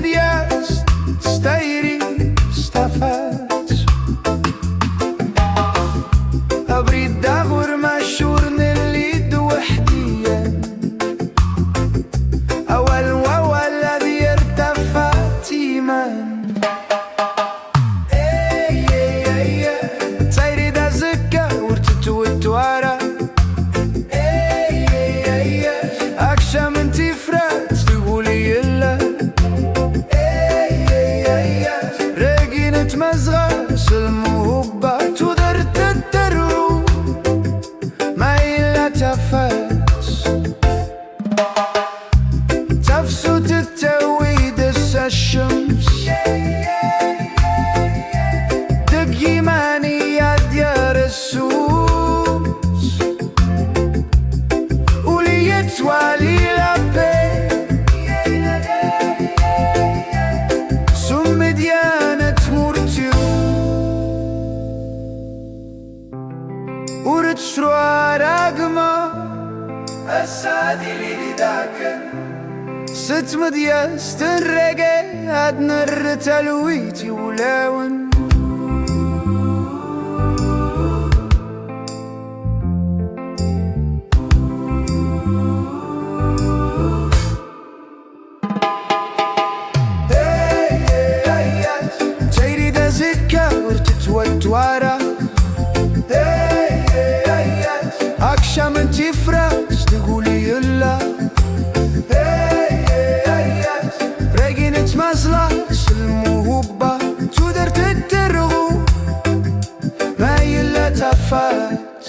مدياس ستيري استفات أبريد داغور مشهور نليد وحديا أول الذي ارتفعت إيمان تيري دا زكا ورتتوت ورا أكشم انتي فرات تقولي يلا رقينة مزغاس المهبة تدرت الدرو ما إلا تفاس تفسد التويد الشمس دقي ماني يا ديار السوس وليت والي لبي سم ديانة مرتيو ورتشروا رقمة السادي لي داكن ست مدياس تنرقي هاد نر تلويتي ولاون تيري دا زكا ورتتوت ورا أكشم انتي فراس تقولي يلا رقينة مزلاس المهبة تدرت الدرغو ما يلا تفات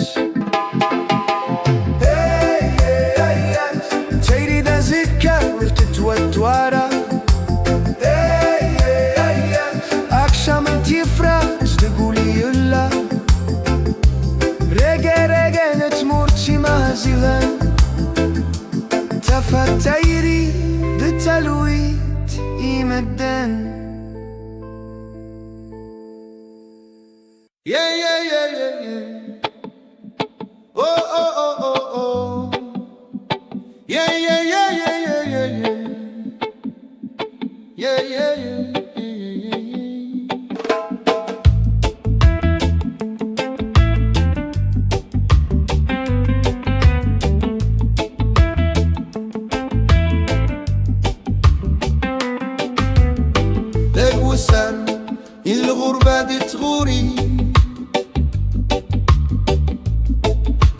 تيري دا زكا ورتتوت ورا أكشم انتي فراس تقولي يلا رقينة مرتي مهزلان تفت تيري بالتلويت يمدن Yeah, yeah, yeah, yeah, yeah. Oh, oh, oh, oh, oh. Yeah, yeah, yeah, yeah, yeah, yeah, yeah. Yeah, yeah, yeah, yeah, yeah, yeah. لقوسان الغربة دي تغوري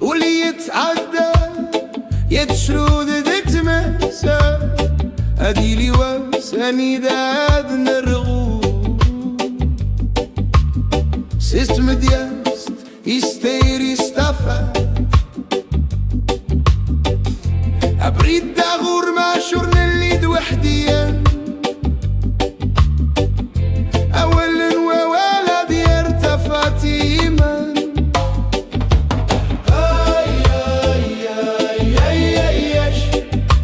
واللي يتعدى يتشرود ديك تمسى ادي لي وساني داد نرغو سيست مدياست يستيري استفا ابريد داغور ماشور نليد وحديا أول وولد يرتفع إيمان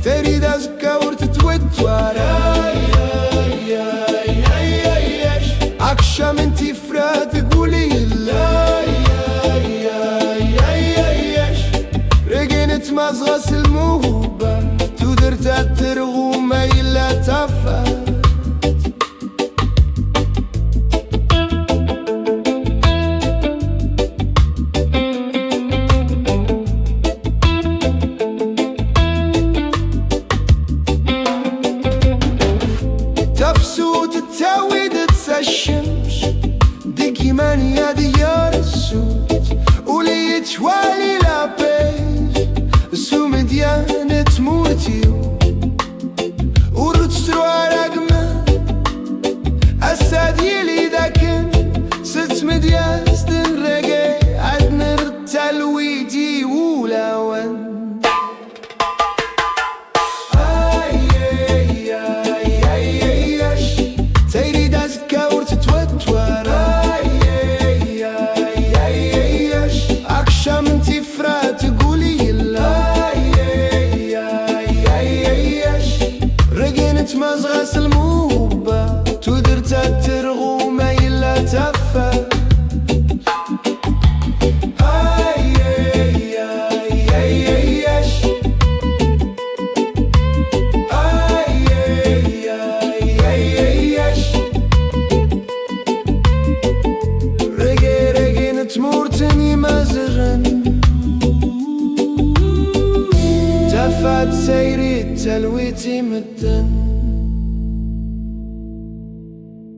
تريد أزكى ورتتوت ورا أكشم انتي فرا تقولي يلا رقينة مزغس المهبة تدرت الترغو ما يلا تفات تفسود التاويد الشمس دقي ماني يا ديار السود وليت والي لابيس سوم ديانة مورتيو ورتشتروا رقمة السادي لي داكن ست مدياس تنرقي عدنا التلويدي ولاون أكشم انتي فرا تقولي يلا تيريد تلويتي مدن